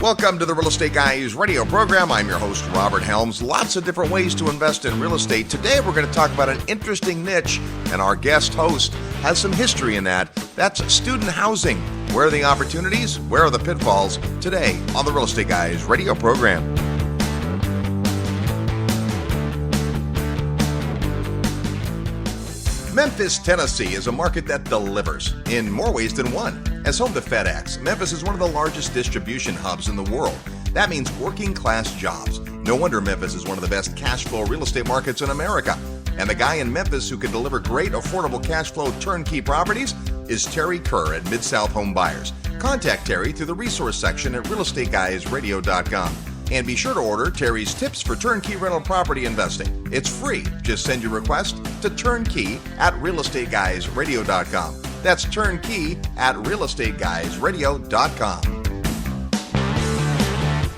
Welcome to the Real Estate Guys radio program. I'm your host, Robert Helms. Lots of different ways to invest in real estate. Today, we're going to talk about an interesting niche, and our guest host has some history in that. That's student housing. Where are the opportunities? Where are the pitfalls? Today on the Real Estate Guys radio program. Memphis, Tennessee is a market that delivers in more ways than one. As home to FedEx, Memphis is one of the largest distribution hubs in the world. That means working class jobs. No wonder Memphis is one of the best cash flow real estate markets in America. And the guy in Memphis who can deliver great, affordable cash flow turnkey properties is Terry Kerr at Mid-South Home Buyers. Contact Terry through the resource section at realestateguysradio.com. And be sure to order Terry's tips for turnkey rental property investing. It's free. Just send your request to turnkey at realestateguysradio.com. That's turnkey at realestateguysradio.com.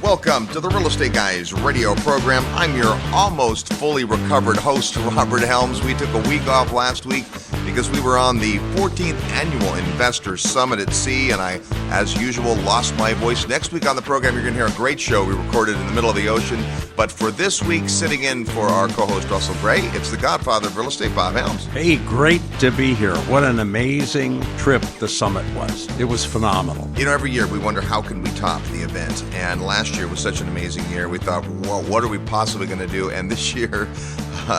Welcome to the Real Estate Guys radio program. I'm your almost fully recovered host, Robert Helms. We took a week off last week because we were on the 14th Annual Investor Summit at Sea, and I, as usual, lost my voice. Next week on the program, you're going to hear a great show we recorded in the middle of the ocean. But for this week, sitting in for our co-host, Russell Gray, it's the Godfather of Real Estate, Bob Helms. Hey, great to be here. What an amazing trip the summit was. It was phenomenal. You know, every year we wonder how can we top the event, and last year was such an amazing year. We thought, well, what are we possibly going to do? And this year,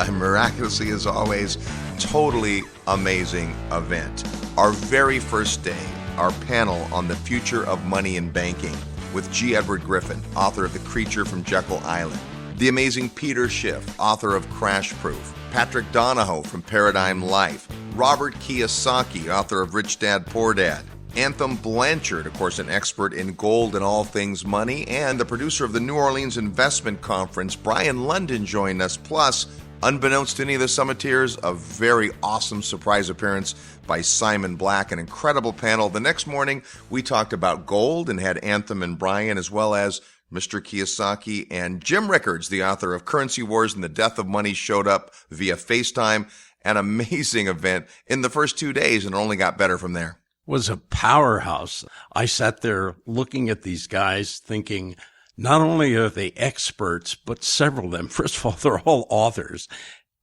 miraculously as always, totally amazing event. Our very first day, our panel on the future of money and banking with G. Edward Griffin, author of The Creature from Jekyll Island. The amazing Peter Schiff, author of Crash Proof. Patrick Donahoe from Paradigm Life. Robert Kiyosaki, author of Rich Dad, Poor Dad. Anthem Blanchard, of course, an expert in gold and all things money. And the producer of the New Orleans Investment Conference, Brian London, joined us. Plus, unbeknownst to any of the summiteers, a very awesome surprise appearance by Simon Black, an incredible panel. The next morning, we talked about gold and had Anthem and Brian, as well as Mr. Kiyosaki, and Jim Rickards, the author of Currency Wars and the Death of Money, showed up via FaceTime. An amazing event in the first 2 days, and it only got better from there. Was a powerhouse. I sat there looking at these guys thinking, not only are they experts, but several of them, first of all, they're all authors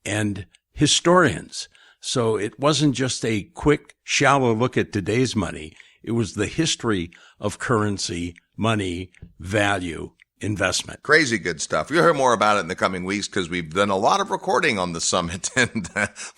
and historians. So it wasn't just a quick, shallow look at today's money. It was the history of currency, money, value, investment. Crazy good stuff. You'll hear more about it in the coming weeks because we've done a lot of recording on the summit, and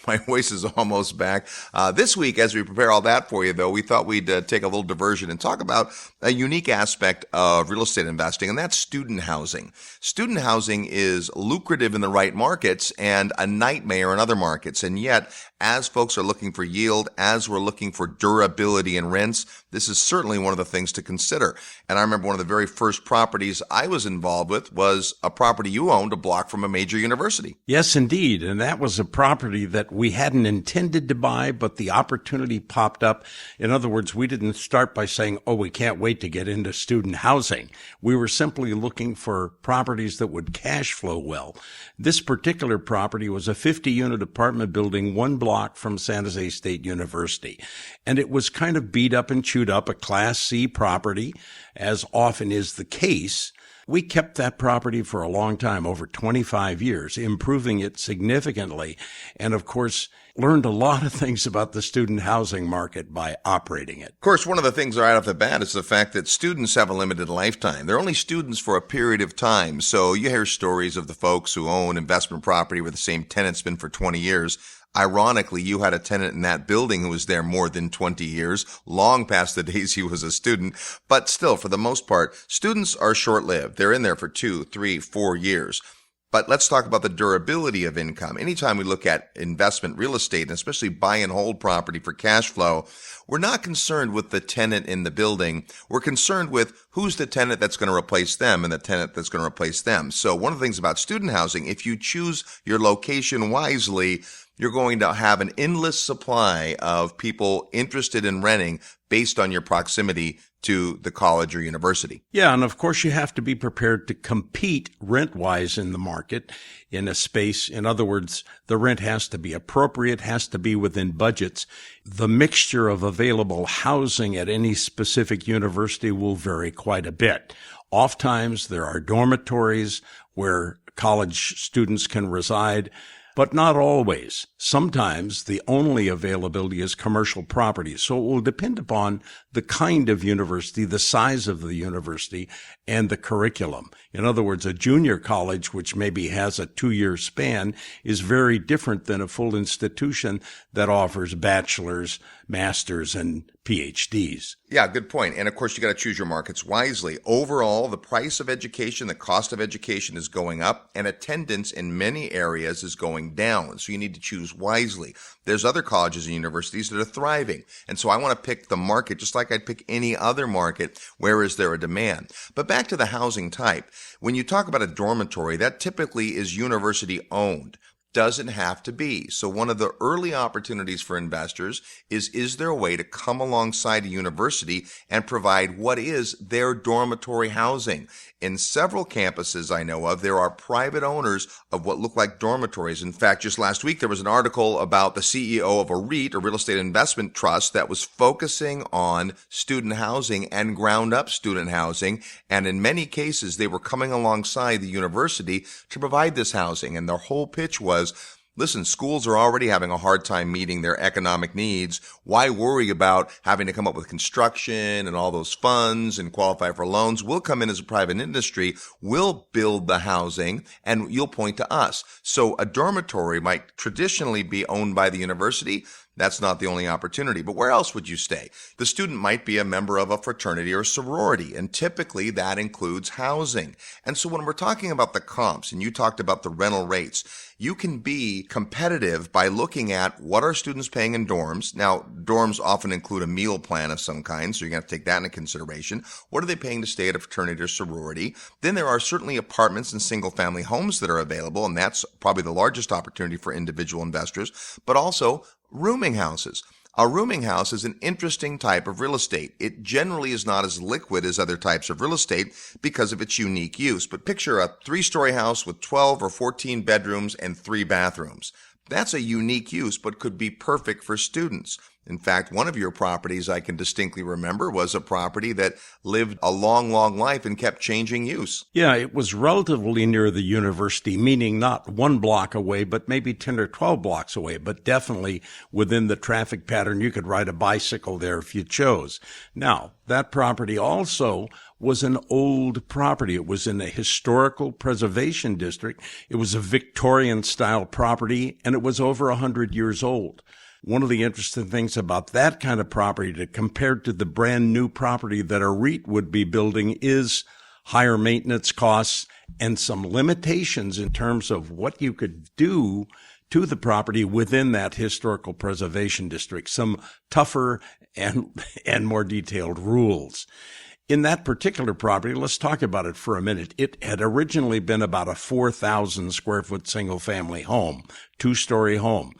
my voice is almost back. This week, as we prepare all that for you, though, we thought we'd take a little diversion and talk about a unique aspect of real estate investing, and that's student housing. Student housing is lucrative in the right markets and a nightmare in other markets, and yet, as folks are looking for yield, as we're looking for durability in rents, this is certainly one of the things to consider. And I remember one of the very first properties I was involved with was a property you owned a block from a major university. Yes, indeed. And that was a property that we hadn't intended to buy, but the opportunity popped up. In other words, we didn't start by saying, oh, we can't wait to get into student housing. We were simply looking for properties that would cash flow well. This particular property was a 50-unit apartment building, one block from San Jose State University. And it was kind of beat up and chewed up, a Class C property, as often is the case. We kept that property for a long time, over 25 years, improving it significantly. And of course, learned a lot of things about the student housing market by operating it. Of course, one of the things right off the bat is the fact that students have a limited lifetime. They're only students for a period of time. So you hear stories of the folks who own investment property where the same tenant's been for 20 years. Ironically, you had a tenant in that building who was there more than 20 years, long past the days he was a student. But still, for the most part, students are short-lived. They're in there for 2, 3, 4 years. But let's talk about the durability of income. Anytime we look at investment real estate, and especially buy and hold property for cash flow, we're not concerned with the tenant in the building. We're concerned with who's the tenant that's going to replace them and the tenant that's going to replace them. So one of the things about student housing, if you choose your location wisely, you're going to have an endless supply of people interested in renting based on your proximity to the college or university. Yeah, and of course you have to be prepared to compete rent-wise in the market in a space. In other words, the rent has to be appropriate, has to be within budgets. The mixture of available housing at any specific university will vary quite a bit. Oftentimes, there are dormitories where college students can reside, but not always. Sometimes the only availability is commercial property. So it will depend upon the kind of university, the size of the university, and the curriculum. In other words, a junior college, which maybe has a 2-year span, is very different than a full institution that offers bachelor's, master's, and PhDs. Yeah, good point. And of course, you got to choose your markets wisely. Overall, the price of education, the cost of education is going up, and attendance in many areas is going down. So you need to choose wisely. There's other colleges and universities that are thriving. And so I want to pick the market just like I'd pick any other market. Where is there a demand? But back to the housing type. When you talk about a dormitory, that typically is university owned. Doesn't have to be. So one of the early opportunities for investors is there a way to come alongside a university and provide what is their dormitory housing? In several campuses I know of, there are private owners of what look like dormitories. In fact, just last week, there was an article about the CEO of a REIT, a real estate investment trust, that was focusing on student housing and ground up student housing. And in many cases, they were coming alongside the university to provide this housing. And their whole pitch was, listen, schools are already having a hard time meeting their economic needs. Why worry about having to come up with construction and all those funds and qualify for loans? We'll come in as a private industry. We'll build the housing and you'll point to us. So a dormitory might traditionally be owned by the university. That's not the only opportunity. But where else would you stay? The student might be a member of a fraternity or sorority, and typically that includes housing. And so when we're talking about the comps, and you talked about the rental rates, you can be competitive by looking at what are students paying in dorms. Now, dorms often include a meal plan of some kind, so you're going to have to take that into consideration. What are they paying to stay at a fraternity or sorority? Then there are certainly apartments and single-family homes that are available, and that's probably the largest opportunity for individual investors, but also rooming houses. A rooming house is an interesting type of real estate. It generally is not as liquid as other types of real estate because of its unique use. But picture a 3-story house with 12 or 14 bedrooms and 3 bathrooms. That's a unique use, but could be perfect for students. In fact, one of your properties I can distinctly remember was a property that lived a long, long life and kept changing use. Yeah, it was relatively near the university, meaning not 1 block away, but maybe 10 or 12 blocks away, but definitely within the traffic pattern. You could ride a bicycle there if you chose. Now, that property also was an old property. It was in a historical preservation district. It was a Victorian-style property, and it was over 100 years old. One of the interesting things about that kind of property compared to the brand new property that a REIT would be building is higher maintenance costs and some limitations in terms of what you could do to the property within that historical preservation district, some tougher and more detailed rules. In that particular property, let's talk about it for a minute. It had originally been about a 4,000 square foot single family home, 2-story home.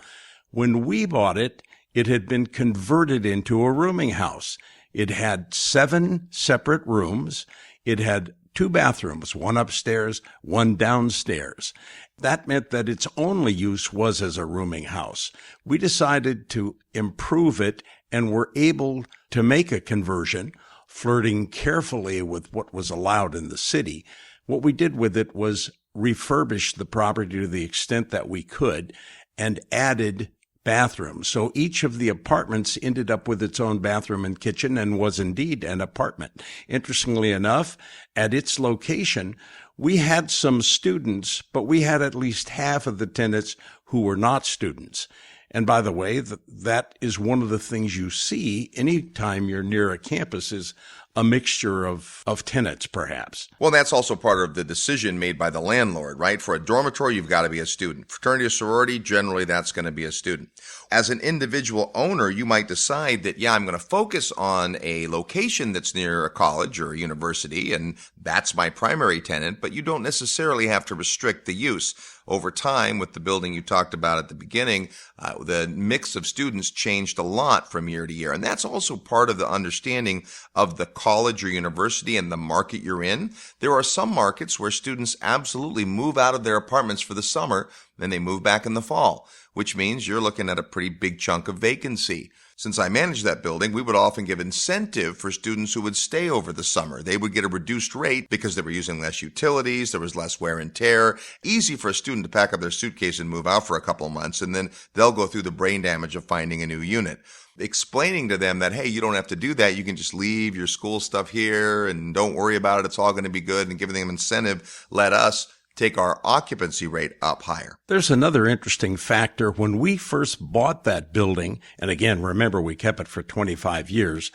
When we bought it, it had been converted into a rooming house. It had 7 separate rooms. It had 2 bathrooms, 1 upstairs, 1 downstairs. That meant that its only use was as a rooming house. We decided to improve it and were able to make a conversion, flirting carefully with what was allowed in the city. What we did with it was refurbish the property to the extent that we could and added bathrooms. So each of the apartments ended up with its own bathroom and kitchen and was indeed an apartment. Interestingly enough, at its location, we had some students, but we had at least half of the tenants who were not students. And by the way, that is one of the things you see anytime you're near a campus is a mixture of tenants, perhaps. Well, that's also part of the decision made by the landlord, right? For a dormitory, you've got to be a student. Fraternity or sorority, generally that's going to be a student. As an individual owner, you might decide that, I'm going to focus on a location that's near a college or a university, and that's my primary tenant, but you don't necessarily have to restrict the use. Over time, with the building you talked about at the beginning, the mix of students changed a lot from year to year. And that's also part of the understanding of the college or university and the market you're in. There are some markets where students absolutely move out of their apartments for the summer, then they move back in the fall, which means you're looking at a pretty big chunk of vacancy. Since I managed that building, we would often give incentive for students who would stay over the summer. They would get a reduced rate because they were using less utilities, there was less wear and tear. Easy for a student to pack up their suitcase and move out for a couple of months, and then they'll go through the brain damage of finding a new unit. Explaining to them that, hey, you don't have to do that. You can just leave your school stuff here and don't worry about it. It's all going to be good. And giving them incentive, let us take our occupancy rate up higher. There's another interesting factor. When we first bought that building, and again, remember, we kept it for 25 years,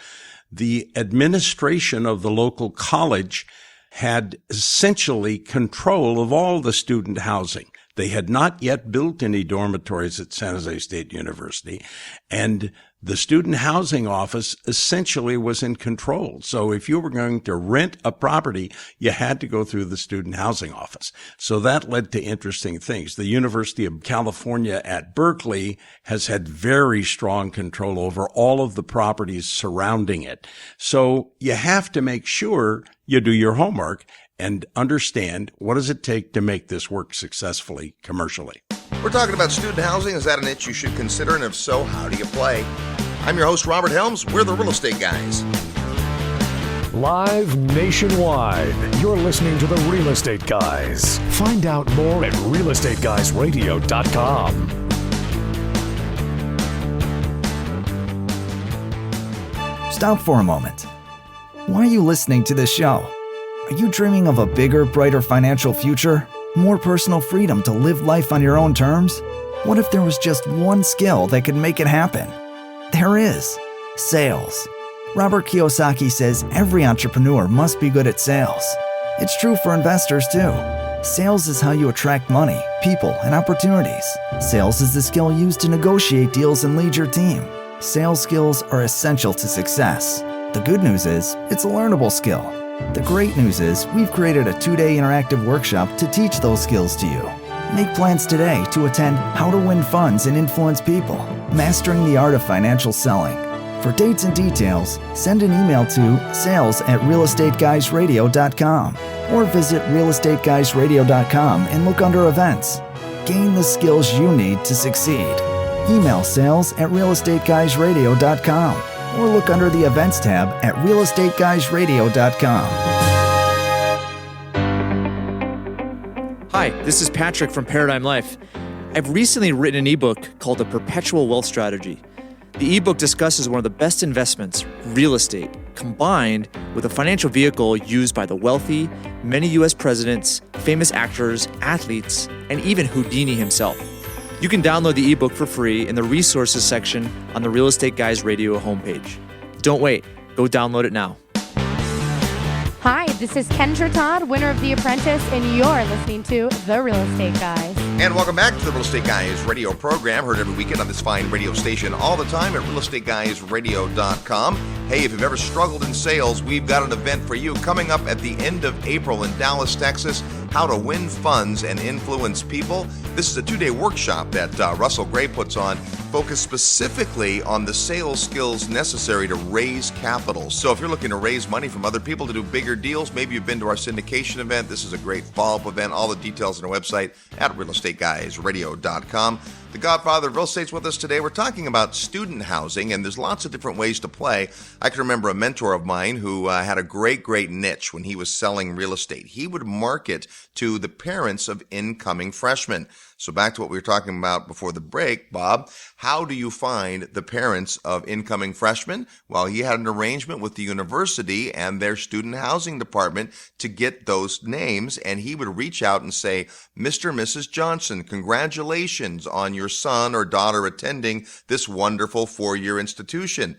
the administration of the local college had essentially control of all the student housing. They had not yet built any dormitories at San Jose State University, and the student housing office essentially was in control. So if you were going to rent a property, you had to go through the student housing office. So that led to interesting things. The University of California at Berkeley has had very strong control over all of the properties surrounding it. So you have to make sure you do your homework and understand what does it take to make this work successfully commercially. We're talking about student housing. Is that an itch you should consider? And if so, how do you play? I'm your host, Robert Helms. We're the Real Estate Guys. Live nationwide, you're listening to the Real Estate Guys. Find out more at realestateguysradio.com. Stop for a moment. Why are you listening to this show? Are you dreaming of a bigger, brighter financial future? More personal freedom to live life on your own terms? What if there was just one skill that could make it happen? There is. Sales. Robert Kiyosaki says every entrepreneur must be good at sales. It's true for investors too. Sales is how you attract money, people, and opportunities. Sales is the skill used to negotiate deals and lead your team. Sales skills are essential to success. The good news is, it's a learnable skill. The great news is, we've created a 2-day interactive workshop to teach those skills to you. Make plans today to attend How to Win Funds and Influence People, Mastering the Art of Financial Selling. For dates and details, send an email to sales@realestateguysradio.com or visit realestateguysradio.com and look under events. Gain the skills you need to succeed. Email sales@realestateguysradio.com or look under the events tab at realestateguysradio.com. Hi, this is Patrick from Paradigm Life. I've recently written an ebook called The Perpetual Wealth Strategy. The ebook discusses one of the best investments, real estate, combined with a financial vehicle used by the wealthy, many U.S. presidents, famous actors, athletes, and even Houdini himself. You can download the ebook for free in the resources section on the Real Estate Guys Radio homepage. Don't wait. Go download it now. Hi, this is Kendra Todd, winner of The Apprentice, and you're listening to The Real Estate Guys. And welcome back to the Real Estate Guys radio program, heard every weekend on this fine radio station all the time at realestateguysradio.com. Hey, if you've ever struggled in sales, we've got an event for you coming up at the end of April in Dallas, Texas, How to Win Funds and Influence People. This is a 2-day workshop that Russell Gray puts on, focused specifically on the sales skills necessary to raise capital. So if you're looking to raise money from other people to do bigger deals, maybe you've been to our syndication event. This is a great follow-up event. All the details on our website at realestateguysradio.com. The Godfather of Real Estate's with us today. We're talking about student housing, and there's lots of different ways to play. I can remember a mentor of mine who had a great niche when he was selling real estate. He would market to the parents of incoming freshmen. So back to what we were talking about before the break, Bob, how do you find the parents of incoming freshmen? Well, he had an arrangement with the university and their student housing department to get those names, and he would reach out and say, Mr. and Mrs. Johnson, congratulations on your son or daughter attending this wonderful 4-year institution.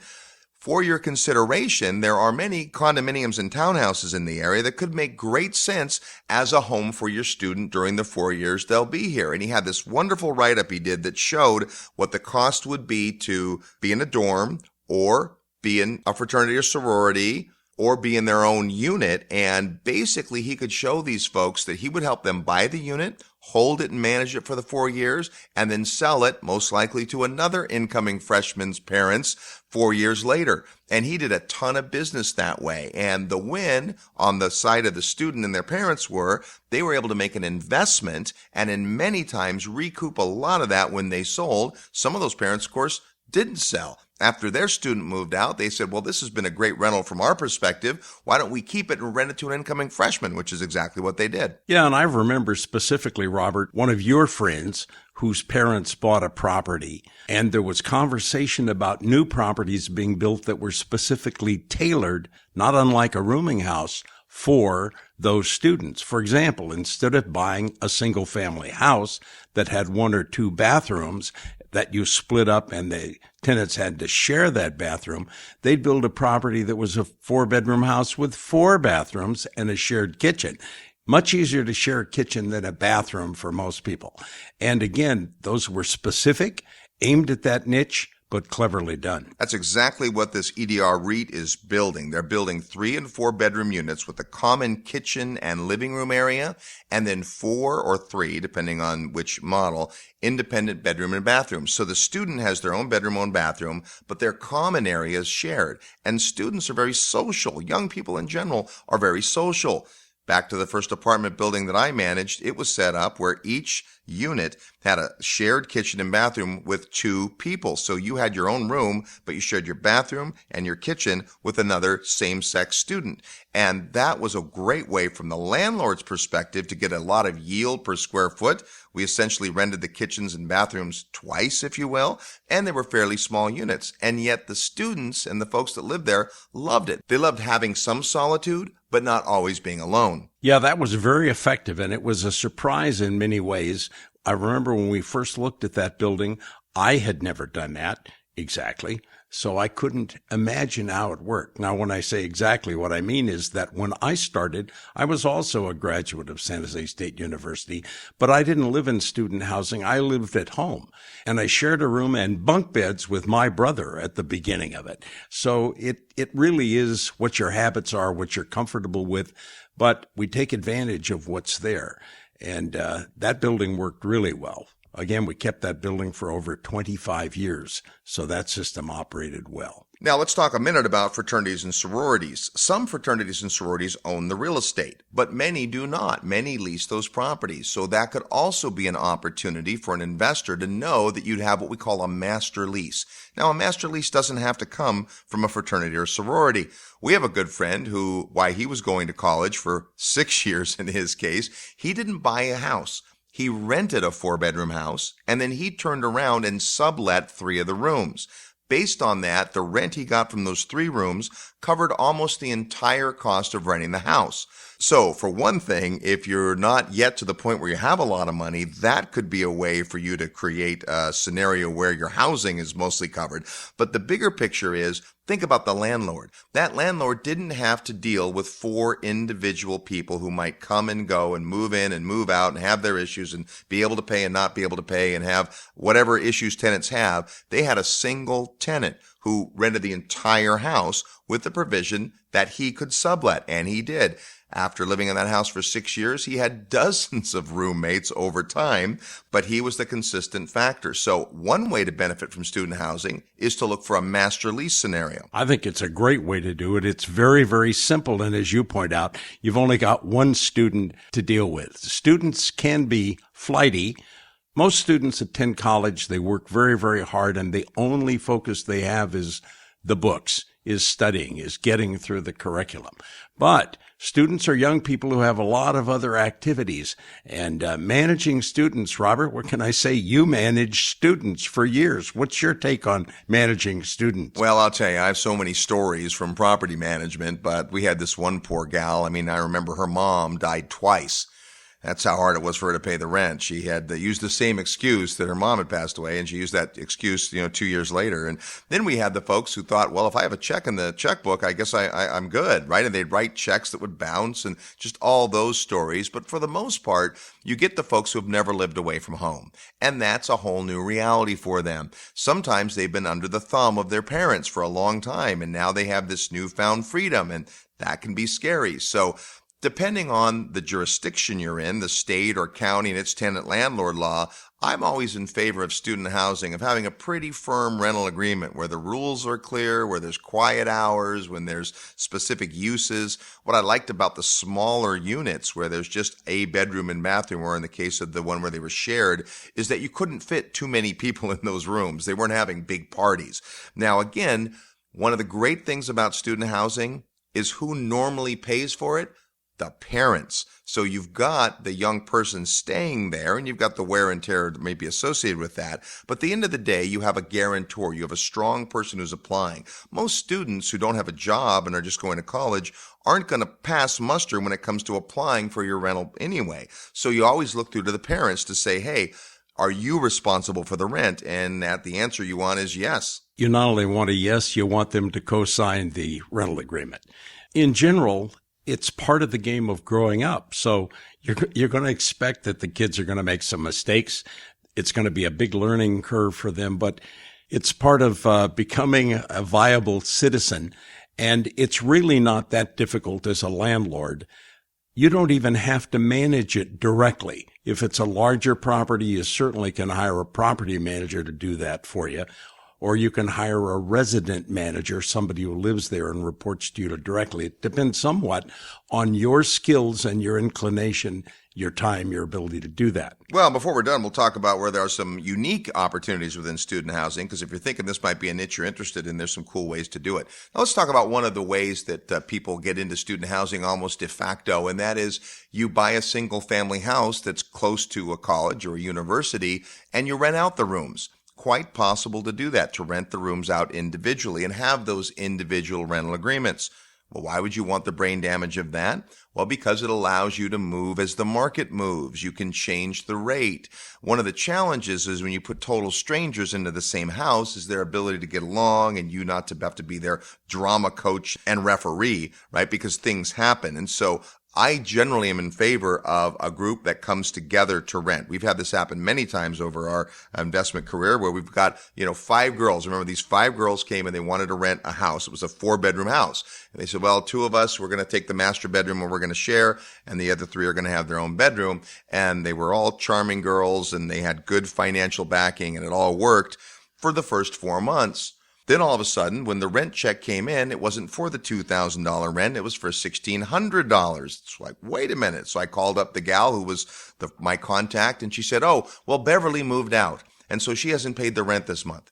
For your consideration, there are many condominiums and townhouses in the area that could make great sense as a home for your student during the 4 years they'll be here. And he had this wonderful write-up he did that showed what the cost would be to be in a dorm or be in a fraternity or sorority or be in their own unit. And basically, he could show these folks that he would help them buy the unit, hold it and manage it for the 4 years, and then sell it, most likely to another incoming freshman's parents 4 years later. And he did a ton of business that way. And the win on the side of the student and their parents were they were able to make an investment and in many times recoup a lot of that when they sold. Some of those parents, of course, didn't sell. After their student moved out, they said, well, this has been a great rental from our perspective. Why don't we keep it and rent it to an incoming freshman, which is exactly what they did. Yeah, and I remember specifically, Robert, one of your friends whose parents bought a property, and there was conversation about new properties being built that were specifically tailored, not unlike a rooming house, for those students. For example, instead of buying a single-family house that had 1 or 2 bathrooms that you split up and the tenants had to share that bathroom, they'd build a property that was a 4-bedroom house with 4 bathrooms and a shared kitchen. Much easier to share a kitchen than a bathroom for most people. And again, those were specific, aimed at that niche, but cleverly done. That's exactly what this EDR REIT is building. They're building 3 and 4 bedroom units with a common kitchen and living room area, and then 4 or 3, depending on which model, independent bedroom and bathrooms. So the student has their own bedroom, own bathroom, but their common area is shared. And students are very social. Young people in general are very social. Back to the first apartment building that I managed, it was set up where each unit had a shared kitchen and bathroom with 2 people. So you had your own room, but you shared your bathroom and your kitchen with another same-sex student. And that was a great way from the landlord's perspective to get a lot of yield per square foot. We essentially rented the kitchens and bathrooms twice, if you will, and they were fairly small units. And yet the students and the folks that lived there loved it. They loved having some solitude, but not always being alone. Yeah, that was very effective, and it was a surprise in many ways. I remember when we first looked at that building, I had never done that exactly, so I couldn't imagine how it worked. Now, when I say exactly, what I mean is that when I started, I was also a graduate of San Jose State University, but I didn't live in student housing. I lived at home, and I shared a room and bunk beds with my brother at the beginning of it. So it really is what your habits are, what you're comfortable with, but we take advantage of what's there. And that building worked really well. Again, we kept that building for over 25 years, so that system operated well. Now let's talk a minute about fraternities and sororities. Some fraternities and sororities own the real estate, but many do not. Many lease those properties. So that could also be an opportunity for an investor to know that you'd have what we call a master lease. Now, a master lease doesn't have to come from a fraternity or sorority. We have a good friend who, while he was going to college for 6 years in his case, he didn't buy a house. He rented a 4-bedroom house, and then he turned around and sublet 3 of the rooms. Based on that, the rent he got from those 3 rooms covered almost the entire cost of renting the house. So, for one thing, if you're not yet to the point where you have a lot of money, that could be a way for you to create a scenario where your housing is mostly covered. But the bigger picture is, think about the landlord. That landlord didn't have to deal with 4 individual people who might come and go and move in and move out and have their issues and be able to pay and not be able to pay and have whatever issues tenants have. They had a single tenant who rented the entire house with the provision that he could sublet, and he did. After living in that house for 6 years, he had dozens of roommates over time, but he was the consistent factor. So one way to benefit from student housing is to look for a master lease scenario. I think it's a great way to do it. It's very, very simple. And as you point out, you've only got one student to deal with. Students can be flighty. Most students attend college. They work very, very hard, and the only focus they have is the books, is studying, is getting through the curriculum. But students are young people who have a lot of other activities. And managing students, Robert, what can I say? You managed students for years. What's your take on managing students? Well, I'll tell you, I have so many stories from property management, but we had this one poor gal. I mean, I remember her mom died twice. That's how hard it was for her to pay the rent. She had used the same excuse that her mom had passed away, and she used that excuse, 2 years later. And then we had the folks who thought, well, if I have a check in the checkbook, I guess I'm good, right? And they'd write checks that would bounce and just all those stories. But for the most part, you get the folks who have never lived away from home. And that's a whole new reality for them. Sometimes they've been under the thumb of their parents for a long time, and now they have this newfound freedom, and that can be scary. So Depending on the jurisdiction you're in, the state or county and its tenant landlord law, I'm always in favor of student housing, of having a pretty firm rental agreement where the rules are clear, where there's quiet hours, when there's specific uses. What I liked about the smaller units where there's just a bedroom and bathroom, or in the case of the one where they were shared, is that you couldn't fit too many people in those rooms. They weren't having big parties. Now, again, one of the great things about student housing is who normally pays for it? The parents. So you've got the young person staying there, and you've got the wear and tear that may be associated with that. But at the end of the day, you have a guarantor. You have a strong person who's applying. Most students who don't have a job and are just going to college aren't going to pass muster when it comes to applying for your rental anyway. So you always look through to the parents to say, hey, are you responsible for the rent? And the answer you want is yes. You not only want a yes, you want them to co-sign the rental agreement. In general, it's part of the game of growing up. So you're going to expect that the kids are going to make some mistakes. It's going to be a big learning curve for them, but it's part of becoming a viable citizen. And it's really not that difficult as a landlord. You don't even have to manage it directly. If it's a larger property, you certainly can hire a property manager to do that for you. Or you can hire a resident manager, somebody who lives there and reports to you directly. It depends somewhat on your skills and your inclination, your time, your ability to do that. Well, before we're done, we'll talk about where there are some unique opportunities within student housing, because if you're thinking this might be a niche you're interested in, there's some cool ways to do it. Now, let's talk about one of the ways that people get into student housing almost de facto, and that is you buy a single-family house that's close to a college or a university, and you rent out the rooms. Quite possible to do that, to rent the rooms out individually and have those individual rental agreements. Well, why would you want the brain damage of that? Well, because it allows you to move as the market moves. You can change the rate. One of the challenges is when you put total strangers into the same house is their ability to get along and you not to have to be their drama coach and referee, right? Because things happen. And so I generally am in favor of a group that comes together to rent. We've had this happen many times over our investment career where we've got, 5 girls. Remember, these 5 girls came and they wanted to rent a house. It was a 4-bedroom house. And they said, well, 2 of us, we're going to take the master bedroom and we're going to share, and the other 3 are going to have their own bedroom. And they were all charming girls and they had good financial backing and it all worked for the first 4 months. Then all of a sudden, when the rent check came in, it wasn't for the $2,000 rent. It was for $1,600. It's like, wait a minute. So I called up the gal who was my contact, and she said, oh, well, Beverly moved out, and so she hasn't paid the rent this month.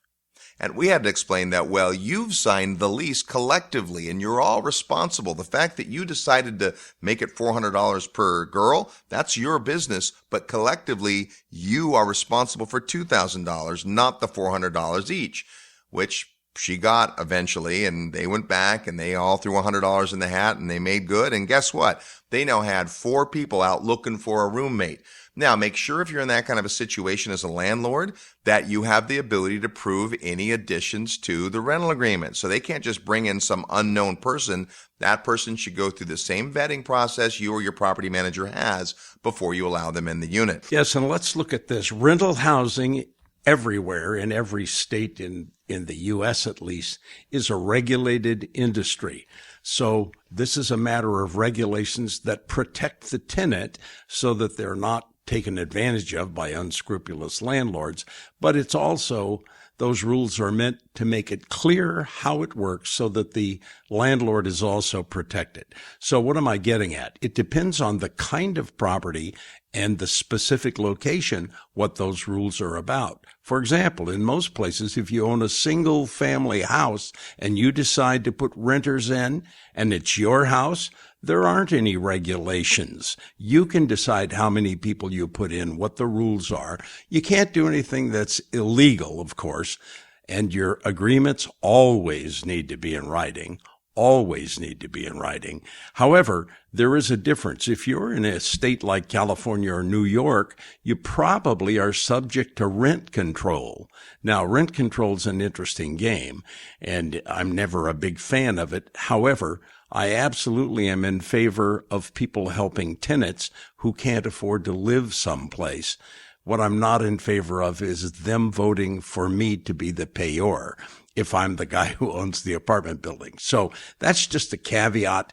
And we had to explain that, well, you've signed the lease collectively, and you're all responsible. The fact that you decided to make it $400 per girl, that's your business, but collectively, you are responsible for $2,000, not the $400 each, which she got eventually, and they went back and they all threw $100 in the hat and they made good. And guess what? They now had 4 people out looking for a roommate. Now, make sure if you're in that kind of a situation as a landlord that you have the ability to prove any additions to the rental agreement. So they can't just bring in some unknown person. That person should go through the same vetting process you or your property manager has before you allow them in the unit. Yes, and let's look at this. Rental housing everywhere, in every state in the U.S. at least, is a regulated industry. So this is a matter of regulations that protect the tenant so that they're not taken advantage of by unscrupulous landlords. But it's also, those rules are meant to make it clear how it works so that the landlord is also protected. So what am I getting at? It depends on the kind of property and the specific location what those rules are about. For example, in most places, if you own a single family house and you decide to put renters in and it's your house, there aren't any regulations. You can decide how many people you put in, what the rules are. You can't do anything that's illegal, of course, and your agreements always need to be in writing. Always need to be in writing. However, there is a difference. If you're in a state like California or New York, you probably are subject to rent control. Now, rent control is an interesting game, and I'm never a big fan of it. However, I absolutely am in favor of people helping tenants who can't afford to live someplace. What I'm not in favor of is them voting for me to be the payor if I'm the guy who owns the apartment building. So that's just a caveat.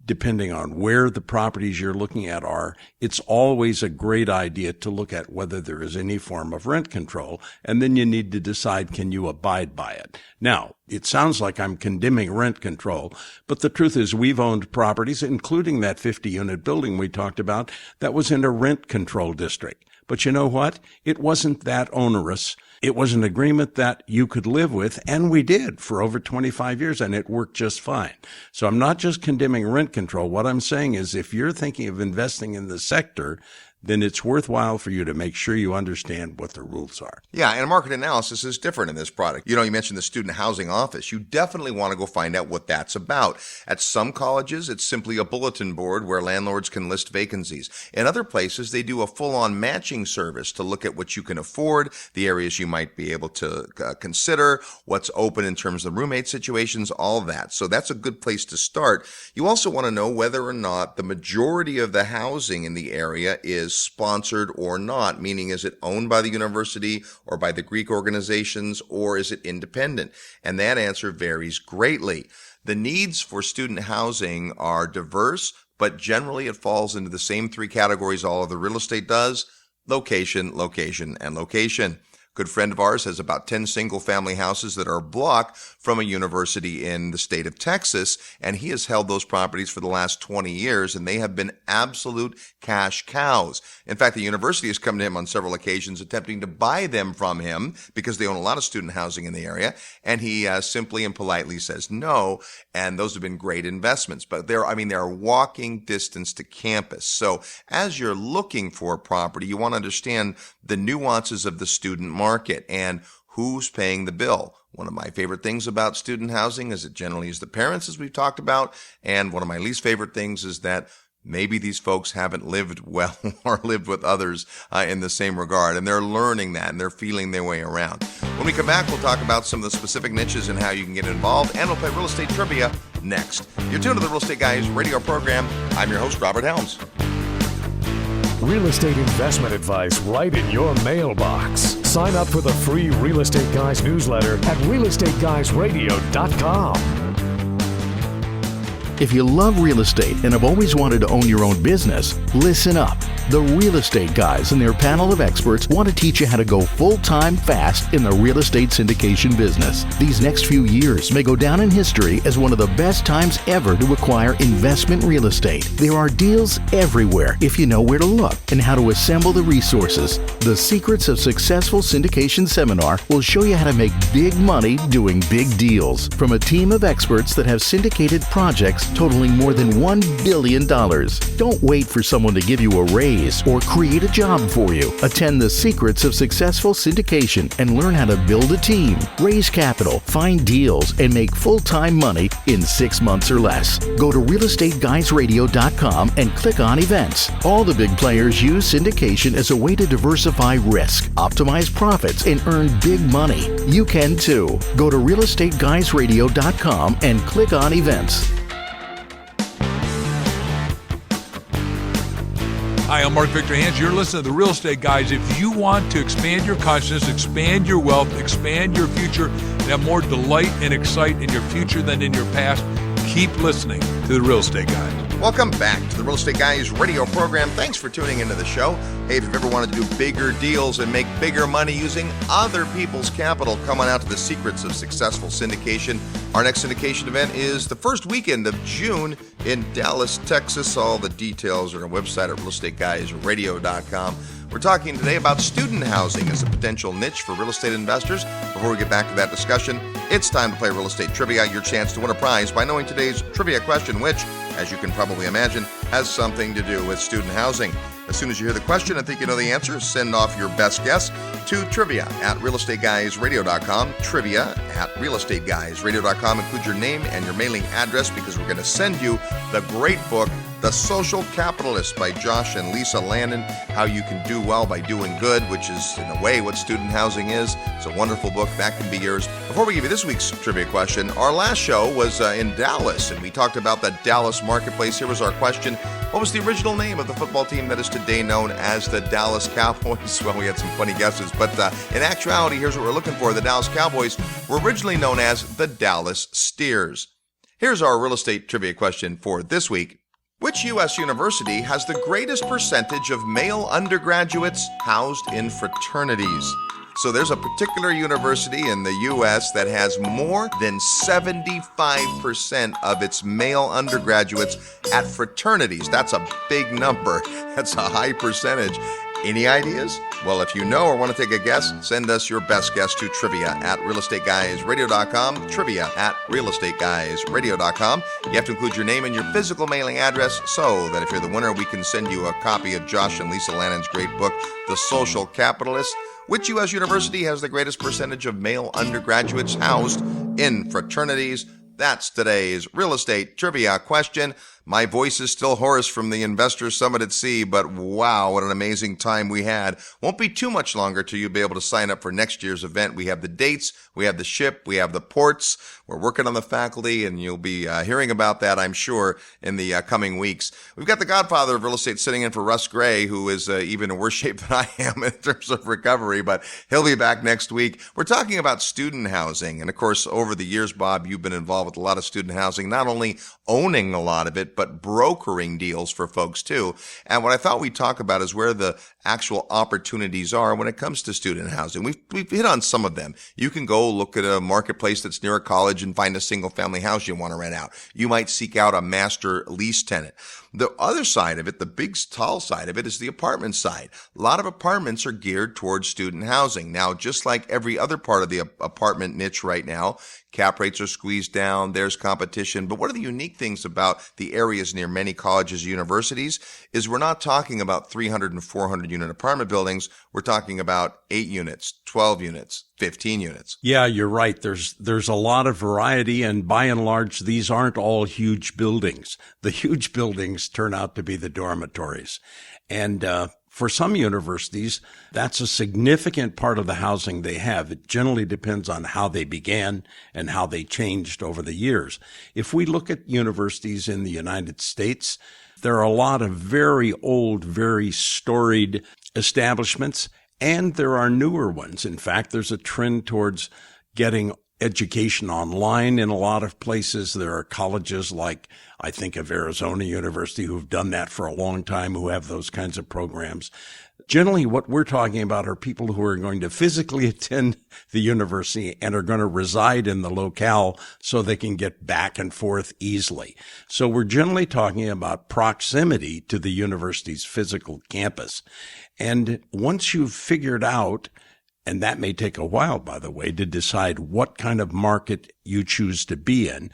depending on where the properties you're looking at are, it's always a great idea to look at whether there is any form of rent control, and then you need to decide, can you abide by it? Now, it sounds like I'm condemning rent control, but the truth is we've owned properties, including that 50-unit building we talked about, that was in a rent control district. But you know what? It wasn't that onerous. It was an agreement that you could live with, and we did for over 25 years, and it worked just fine. So I'm not just condemning rent control. What I'm saying is if you're thinking of investing in the sector, then it's worthwhile for you to make sure you understand what the rules are. Yeah, and market analysis is different in this product. You mentioned the student housing office. You definitely want to go find out what that's about. At some colleges, it's simply a bulletin board where landlords can list vacancies. In other places, they do a full-on matching service to look at what you can afford, the areas you might be able to consider, what's open in terms of roommate situations, all that. So that's a good place to start. You also want to know whether or not the majority of the housing in the area is sponsored or not, meaning is it owned by the university or by the Greek organizations, or is it independent? And that answer varies greatly. The needs for student housing are diverse, but generally it falls into the same three categories all of the real estate does: location, location, and location. Good friend of ours has about 10 single-family houses that are a block from a university in the state of Texas, and he has held those properties for the last 20 years, and they have been absolute cash cows. In fact, the university has come to him on several occasions attempting to buy them from him because they own a lot of student housing in the area, and he simply and politely says no, and those have been great investments. But they're walking distance to campus. So as you're looking for a property, you want to understand the nuances of the student market and who's paying the bill. One of my favorite things about student housing is it generally is the parents, as we've talked about. And one of my least favorite things is that maybe these folks haven't lived well or lived with others in the same regard. And they're learning that and they're feeling their way around. When we come back, we'll talk about some of the specific niches and how you can get involved. And we'll play real estate trivia next. You're tuned to the Real Estate Guys radio program. I'm your host, Robert Helms. Real estate investment advice right in your mailbox. Sign up for the free Real Estate Guys newsletter at realestateguysradio.com. If you love real estate and have always wanted to own your own business, listen up. The Real Estate Guys and their panel of experts want to teach you how to go full-time fast in the real estate syndication business. These next few years may go down in history as one of the best times ever to acquire investment real estate. There are deals everywhere if you know where to look and how to assemble the resources. The Secrets of Successful Syndication seminar will show you how to make big money doing big deals from a team of experts that have syndicated projects totaling more than $1 billion. Don't wait for someone to give you a raise or create a job for you. Attend the Secrets of Successful Syndication and learn how to build a team, raise capital, find deals, and make full-time money in 6 months or less. Go to realestateguysradio.com and click on events. All the big players use syndication as a way to diversify risk, optimize profits, and earn big money. You can too. Go to realestateguysradio.com and click on events. Hi, I'm Mark Victor Hans. You're listening to The Real Estate Guys. If you want to expand your consciousness, expand your wealth, expand your future, and have more delight and excite in your future than in your past, keep listening to The Real Estate Guys. Welcome back to the Real Estate Guys radio program. Thanks for tuning into the show. Hey, if you've ever wanted to do bigger deals and make bigger money using other people's capital, come on out to the Secrets of Successful Syndication. Our next syndication event is the first weekend of June in Dallas, Texas. All the details are on our website at realestateguysradio.com. We're talking today about student housing as a potential niche for real estate investors. Before we get back to that discussion, it's time to play Real Estate Trivia, your chance to win a prize by knowing today's trivia question, which, as you can probably imagine, has something to do with student housing. As soon as you hear the question and think you know the answer, send off your best guess to trivia at realestateguysradio.com. Trivia at realestateguysradio.com. Include your name and your mailing address because we're going to send you the great book, The Social Capitalist by Josh and Lisa Landon, How You Can Do Well by Doing Good, which is, in a way, what student housing is. It's a wonderful book. That can be yours. Before we give you this week's trivia question, our last show was in Dallas, and we talked about the Dallas marketplace. Here was our question. What was the original name of the football team that is today known as the Dallas Cowboys? Well, we had some funny guesses, but in actuality, here's what we're looking for. The Dallas Cowboys were originally known as the Dallas Steers. Here's our real estate trivia question for this week. Which U.S. university has the greatest percentage of male undergraduates housed in fraternities? So there's a particular university in the U.S. that has more than 75% of its male undergraduates at fraternities. That's a big number. That's a high percentage. Any ideas? Well, if you know or want to take a guess, send us your best guess to trivia@realestateguysradio.com, trivia@realestateguysradio.com. You have to include your name and your physical mailing address so that if you're the winner, we can send you a copy of Josh and Lisa Lannon's great book, The Social Capitalist. Which U.S. university has the greatest percentage of male undergraduates housed in fraternities? That's today's real estate trivia question. My voice is still hoarse from the Investor Summit at Sea, but wow, what an amazing time we had. Won't be too much longer till you'll be able to sign up for next year's event. We have the dates, we have the ship, we have the ports. We're working on the faculty, and you'll be hearing about that, I'm sure, in the coming weeks. We've got the Godfather of real estate sitting in for Russ Gray, who is even in worse shape than I am in terms of recovery, but he'll be back next week. We're talking about student housing. And of course, over the years, Bob, you've been involved with a lot of student housing, not only owning a lot of it, but brokering deals for folks too. And what I thought we'd talk about is where the actual opportunities are when it comes to student housing. We've hit on some of them. You can go look at a marketplace that's near a college and find a single family house you want to rent out. You might seek out a master lease tenant. The other side of it, the big tall side of it, is the apartment side. A lot of apartments are geared towards student housing. Now, just like every other part of the apartment niche right now, cap rates are squeezed down, there's competition. But one of the unique things about the areas near many colleges and universities is we're not talking about 300 and 400 unit apartment buildings. We're talking about 8 units, 12 units, 15 units. Yeah, you're right. There's a lot of variety, and by and large, these aren't all huge buildings. The huge buildings turn out to be the dormitories. And for some universities, that's a significant part of the housing they have. It generally depends on how they began and how they changed over the years. If we look at universities in the United States, there are a lot of very old, very storied establishments, and there are newer ones. In fact, there's a trend towards getting education online in a lot of places. There are colleges like, I think of Arizona University, who've done that for a long time, who have those kinds of programs. Generally, what we're talking about are people who are going to physically attend the university and are going to reside in the locale so they can get back and forth easily. So we're generally talking about proximity to the university's physical campus. And once you've figured out, and that may take a while, by the way, to decide what kind of market you choose to be in.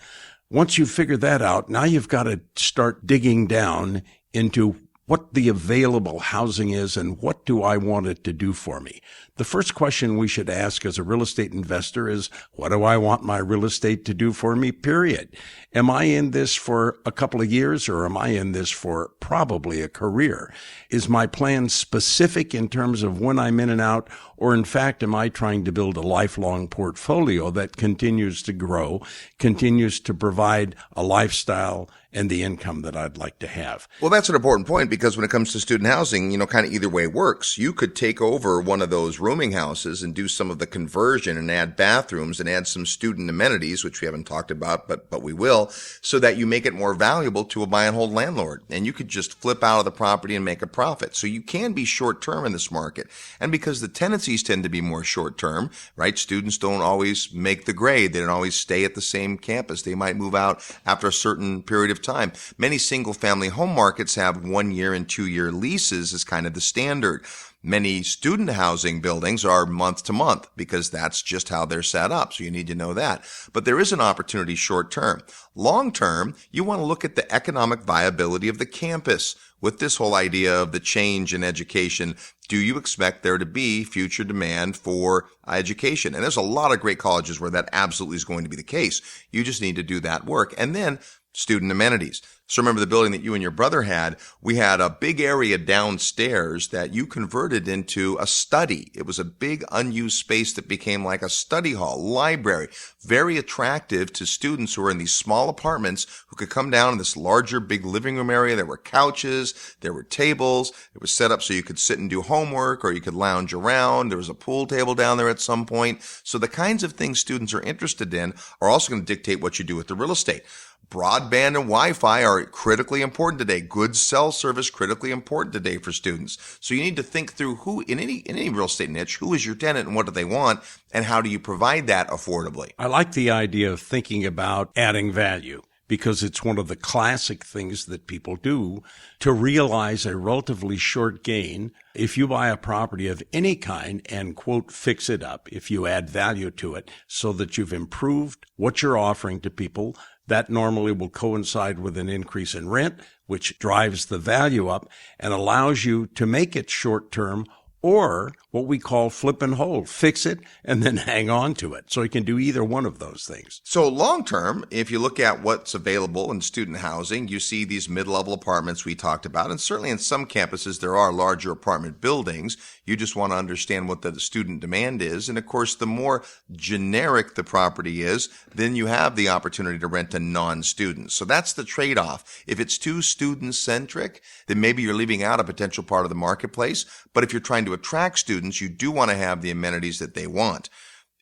Once you've figured that out, now you've got to start digging down into what the available housing is and what do I want it to do for me. The first question we should ask as a real estate investor is, what do I want my real estate to do for me, period? Am I in this for a couple of years, or am I in this for probably a career? Is my plan specific in terms of when I'm in and out, or in fact, am I trying to build a lifelong portfolio that continues to grow, continues to provide a lifestyle and the income that I'd like to have? Well, that's an important point, because when it comes to student housing, kind of either way works. You could take over one of those rooming houses and do some of the conversion and add bathrooms and add some student amenities, which we haven't talked about, but we will, so that you make it more valuable to a buy and hold landlord. And you could just flip out of the property and make a profit. So you can be short term in this market. And because the tenancies tend to be more short term, right? Students don't always make the grade. They don't always stay at the same campus. They might move out after a certain period of time. Many single family home markets have 1 year and 2 year leases as kind of the standard. Many student housing buildings are month to month because that's just how they're set up. So you need to know that. But there is an opportunity short term. Long term, you want to look at the economic viability of the campus. With this whole idea of the change in education, do you expect there to be future demand for education? And there's a lot of great colleges where that absolutely is going to be the case. You just need to do that work. And then student amenities. So remember the building that you and your brother had, we had a big area downstairs that you converted into a study. It was a big unused space that became like a study hall, library, very attractive to students who were in these small apartments who could come down in this larger, big living room area. There were couches, there were tables. It was set up so you could sit and do homework or you could lounge around. There was a pool table down there at some point. So the kinds of things students are interested in are also going to dictate what you do with the real estate. Broadband and Wi-Fi are critically important today. Good cell service critically important today for students. So you need to think through who in any real estate niche, who is your tenant and what do they want, and how do you provide that affordably? I like the idea of thinking about adding value, because it's one of the classic things that people do to realize a relatively short gain. If you buy a property of any kind and, quote, fix it up, if you add value to it so that you've improved what you're offering to people, that normally will coincide with an increase in rent, which drives the value up and allows you to make it short term, or what we call flip and hold, fix it and then hang on to it. So you can do either one of those things. So long term, if you look at what's available in student housing, you see these mid-level apartments we talked about, and certainly in some campuses there are larger apartment buildings. You just want to understand what the student demand is. And of course, the more generic the property is, then you have the opportunity to rent to non-students. So that's the trade-off. If it's too student-centric, then maybe you're leaving out a potential part of the marketplace. But if you're trying to attract students, you do want to have the amenities that they want.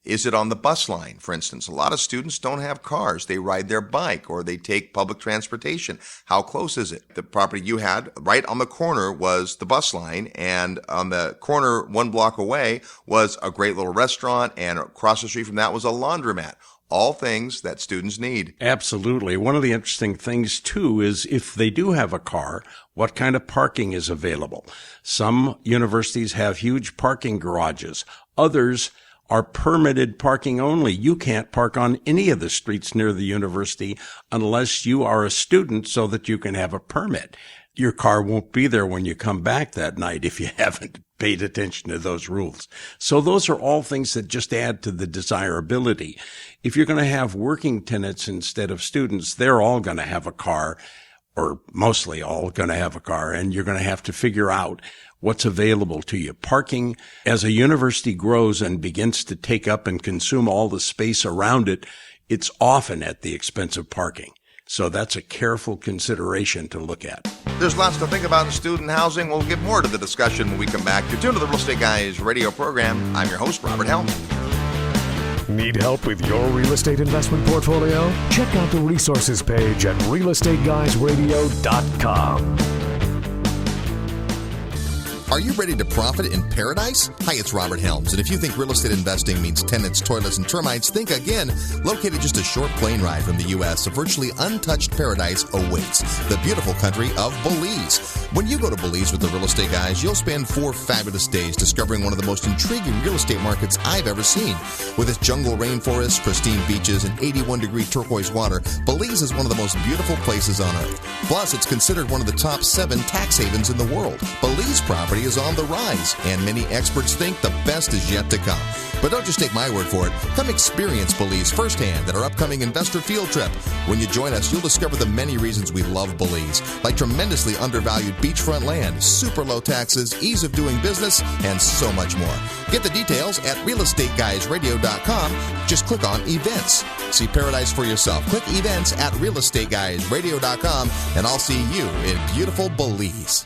Is it on the bus line, for instance? A lot of students don't have cars. They ride their bike or they take public transportation. How close is it? The property you had right on the corner was the bus line, and on the corner 1 block away was a great little restaurant, and across the street from that was a laundromat. All things that students need. Absolutely. One of the interesting things, too, is if they do have a car, what kind of parking is available? Some universities have huge parking garages. Others are permitted parking only. You can't park on any of the streets near the university unless you are a student so that you can have a permit. Your car won't be there when you come back that night if you haven't paid attention to those rules. So those are all things that just add to the desirability. If you're going to have working tenants instead of students, they're all going to have a car, or mostly all going to have a car, and you're going to have to figure out what's available to you. Parking, as a university grows and begins to take up and consume all the space around it, it's often at the expense of parking. So that's a careful consideration to look at. There's lots to think about in student housing. We'll get more to the discussion when we come back. You're tuned to the Real Estate Guys radio program. I'm your host, Robert Helm. Need help with your real estate investment portfolio? Check out the resources page at realestateguysradio.com. Are you ready to profit in paradise? Hi, it's Robert Helms, and if you think real estate investing means tenants, toilets, and termites, think again. Located just a short plane ride from the U.S., a virtually untouched paradise awaits, the beautiful country of Belize. When you go to Belize with the Real Estate Guys, you'll spend 4 fabulous days discovering one of the most intriguing real estate markets I've ever seen. With its jungle rainforests, pristine beaches, and 81-degree turquoise water, Belize is one of the most beautiful places on earth. Plus, it's considered one of the top 7 tax havens in the world. Belize property is on the rise, and many experts think the best is yet to come. But don't just take my word for it. Come experience Belize firsthand at our upcoming investor field trip. When you join us, you'll discover the many reasons we love Belize, like tremendously undervalued beachfront land, super low taxes, ease of doing business, and so much more. Get the details at realestateguysradio.com. Just click on events. See paradise for yourself. Click events at realestateguysradio.com, and I'll see you in beautiful Belize.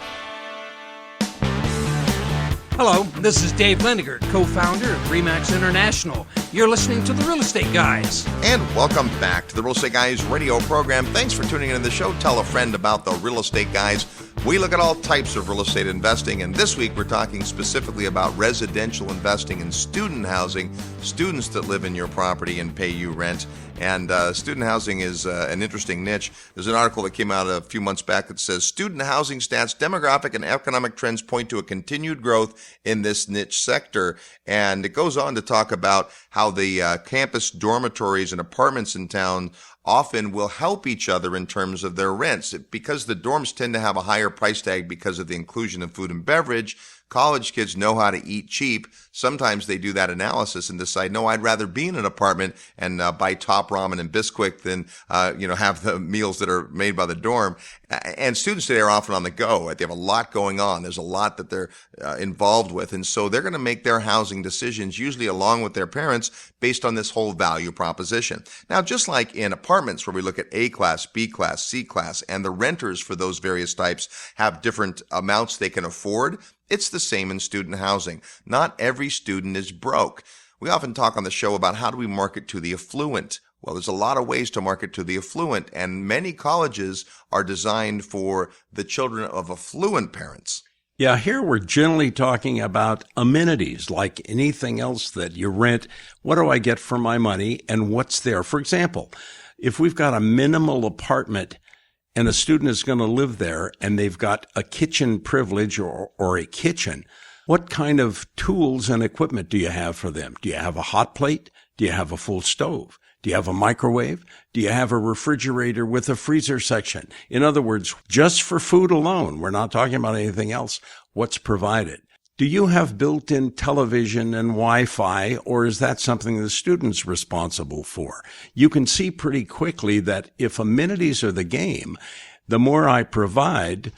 Hello, this is Dave Lendiger, co-founder of RE/MAX International. You're listening to The Real Estate Guys. And welcome back to the Real Estate Guys radio program. Thanks for tuning into the show. Tell a friend about the Real Estate Guys. We look at all types of real estate investing, and this week we're talking specifically about residential investing in student housing, students that live in your property and pay you rent. And student housing is an interesting niche. There's an article that came out a few months back that says, student housing stats, demographic and economic trends point to a continued growth in this niche sector. And it goes on to talk about how the campus dormitories and apartments in town often will help each other in terms of their rents. Because the dorms tend to have a higher price tag because of the inclusion of food and beverage, college kids know how to eat cheap. Sometimes they do that analysis and decide, no, I'd rather be in an apartment and buy Top Ramen and Bisquick than, have the meals that are made by the dorm. And students today are often on the go. They have a lot going on. There's a lot that they're involved with. And so they're going to make their housing decisions, usually along with their parents, based on this whole value proposition. Now, just like in apartments where we look at A class, B class, C class, and the renters for those various types have different amounts they can afford, it's the same in student housing. Not every student is broke. We often talk on the show about how do we market to the affluent Well, there's a lot of ways to market to the affluent, and many colleges are designed for the children of affluent parents. Yeah, here we're generally talking about amenities like anything else that you rent. What do I get for my money and what's there? For example, if we've got a minimal apartment and a student is going to live there and they've got a kitchen privilege or a kitchen, what kind of tools and equipment do you have for them? Do you have a hot plate? Do you have a full stove? Do you have a microwave? Do you have a refrigerator with a freezer section? In other words, just for food alone, we're not talking about anything else, what's provided? Do you have built-in television and Wi-Fi, or is that something the student's responsible for? You can see pretty quickly that if amenities are the game, the more I provide,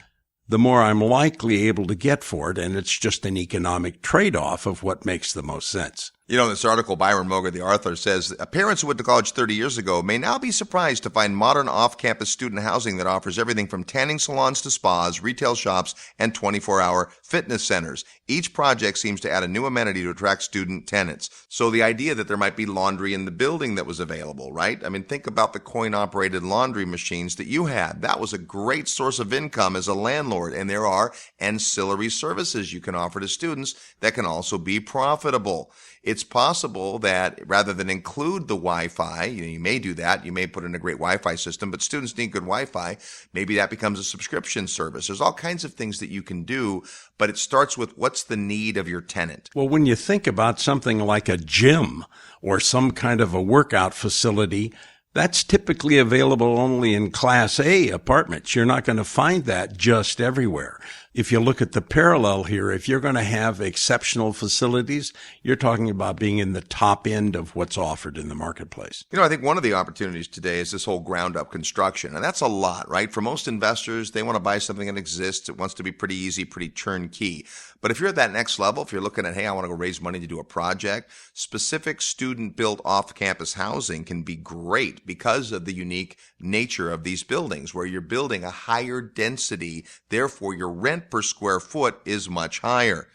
the more I'm likely able to get for it, and it's just an economic trade-off of what makes the most sense. You know, in this article, Byron Moger, the author, says parents who went to college 30 years ago may now be surprised to find modern off-campus student housing that offers everything from tanning salons to spas, retail shops, and 24-hour fitness centers. Each project seems to add a new amenity to attract student tenants. So the idea that there might be laundry in the building that was available, right? I mean, think about the coin-operated laundry machines that you had. That was a great source of income as a landlord, and there are ancillary services you can offer to students that can also be profitable. It's possible that rather than include the Wi-Fi, you may do that. You may put in a great Wi-Fi system, but students need good Wi-Fi. Maybe that becomes a subscription service. There's all kinds of things that you can do, but it starts with what's the need of your tenant. Well, when you think about something like a gym or some kind of a workout facility, that's typically available only in Class A apartments. You're not going to find that just everywhere. If you look at the parallel here, if you're going to have exceptional facilities, you're talking about being in the top end of what's offered in the marketplace. You know, I think one of the opportunities today is this whole ground-up construction, and that's a lot, right? For most investors, they want to buy something that exists. It wants to be pretty easy, pretty turnkey. But if you're at that next level, if you're looking at, hey, I want to go raise money to do a project, specific student-built off-campus housing can be great because of the unique nature of these buildings, where you're building a higher density, therefore your rent per square foot is much higher.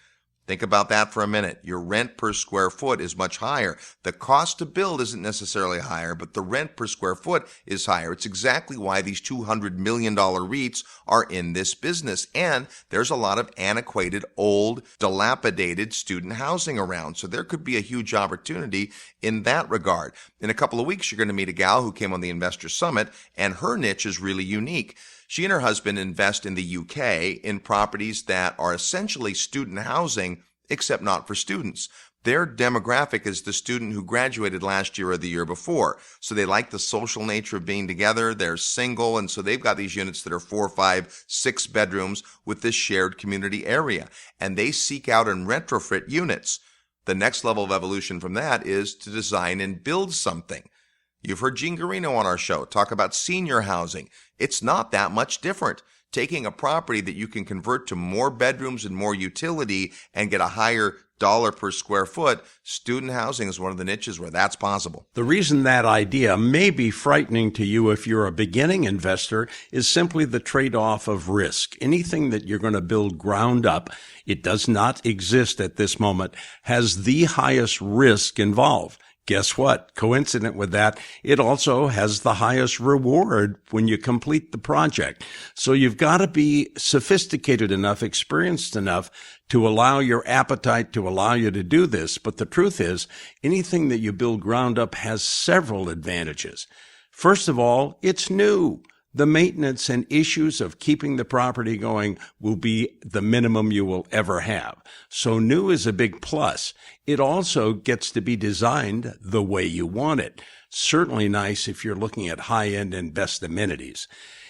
Think about that for a minute. Your rent per square foot is much higher. The cost to build isn't necessarily higher, but the rent per square foot is higher. It's exactly why these $200 million REITs are in this business. And there's a lot of antiquated, old, dilapidated student housing around. So there could be a huge opportunity in that regard. In a couple of weeks, you're going to meet a gal who came on the Investor Summit, and her niche is really unique. She and her husband invest in the UK in properties that are essentially student housing, except not for students. Their demographic is the student who graduated last year or the year before. So they like the social nature of being together. They're single. And so they've got these units that are 4, 5, 6 bedrooms with this shared community area. And they seek out and retrofit units. The next level of evolution from that is to design and build something. You've heard Gene Garino on our show talk about senior housing. It's not that much different. Taking a property that you can convert to more bedrooms and more utility and get a higher dollar per square foot, student housing is one of the niches where that's possible. The reason that idea may be frightening to you if you're a beginning investor is simply the trade-off of risk. Anything that you're going to build ground up, it does not exist at this moment, has the highest risk involved. Guess what? Coincident with that, it also has the highest reward when you complete the project. So you've got to be sophisticated enough, experienced enough to allow your appetite to allow you to do this. But the truth is, anything that you build ground up has several advantages. First of all, it's new. The maintenance and issues of keeping the property going will be the minimum you will ever have. So new is a big plus. It also gets to be designed the way you want it. Certainly nice if you're looking at high-end and best amenities.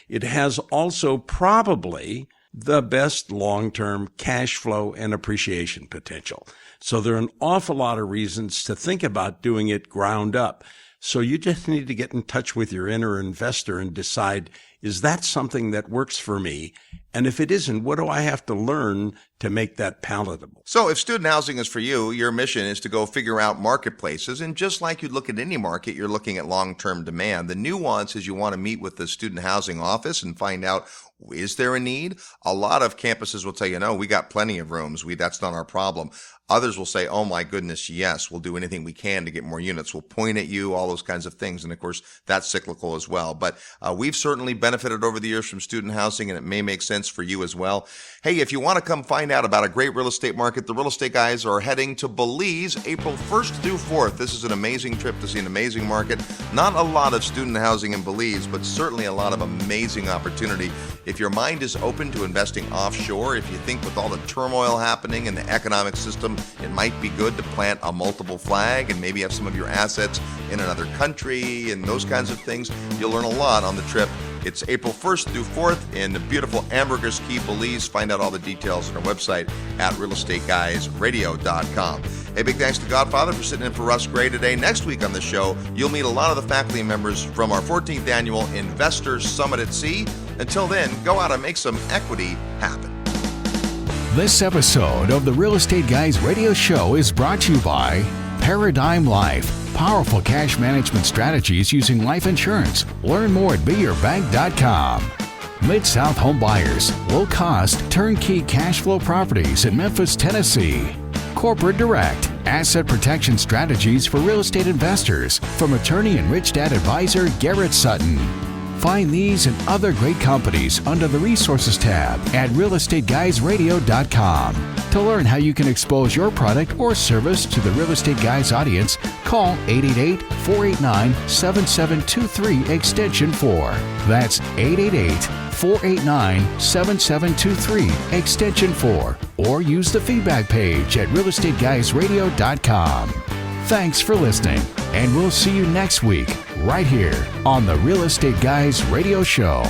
It has also probably the best long-term cash flow and appreciation potential. So there are an awful lot of reasons to think about doing it ground up. So you just need to get in touch with your inner investor and decide, is that something that works for me And if it isn't, what do I have to learn to make that palatable? So if student housing is for you, your mission is to go figure out marketplaces. And just like you'd look at any market, you're looking at long-term demand. The nuance is you want to meet with the student housing office and find out, is there a need? A lot of campuses will tell you, no, we got plenty of rooms. That's not our problem. Others will say, oh my goodness, yes, we'll do anything we can to get more units. We'll point at you, all those kinds of things. And of course, that's cyclical as well. But we've certainly benefited over the years from student housing, and it may make sense for you as well. Hey, if you want to come find out about a great real estate market, the Real Estate Guys are heading to Belize April 1st through 4th. This is an amazing trip to see an amazing market. Not a lot of student housing in Belize, but certainly a lot of amazing opportunity. If your mind is open to investing offshore, if you think with all the turmoil happening in the economic system, it might be good to plant a multiple flag and maybe have some of your assets in another country and those kinds of things, you'll learn a lot on the trip. It's April 1st through 4th in the beautiful Ambergris Caye, Belize. Find out all the details on our website at realestateguysradio.com. Hey, big thanks to Godfather for sitting in for Russ Gray today. Next week on the show, you'll meet a lot of the faculty members from our 14th annual Investors Summit at Sea. Until then, go out and make some equity happen. This episode of the Real Estate Guys radio show is brought to you by Paradigm Life. Powerful cash management strategies using life insurance. Learn more at beyourbank.com. Mid-South Home Buyers. Low-cost, turnkey cash flow properties in Memphis, Tennessee. Corporate Direct. Asset protection strategies for real estate investors from attorney and rich dad advisor Garrett Sutton. Find these and other great companies under the Resources tab at realestateguysradio.com. To learn how you can expose your product or service to the Real Estate Guys audience, call 888-489-7723 extension 4. That's 888-489-7723 extension 4. Or use the feedback page at realestateguysradio.com. Thanks for listening, and we'll see you next week right here on the Real Estate Guys Radio Show.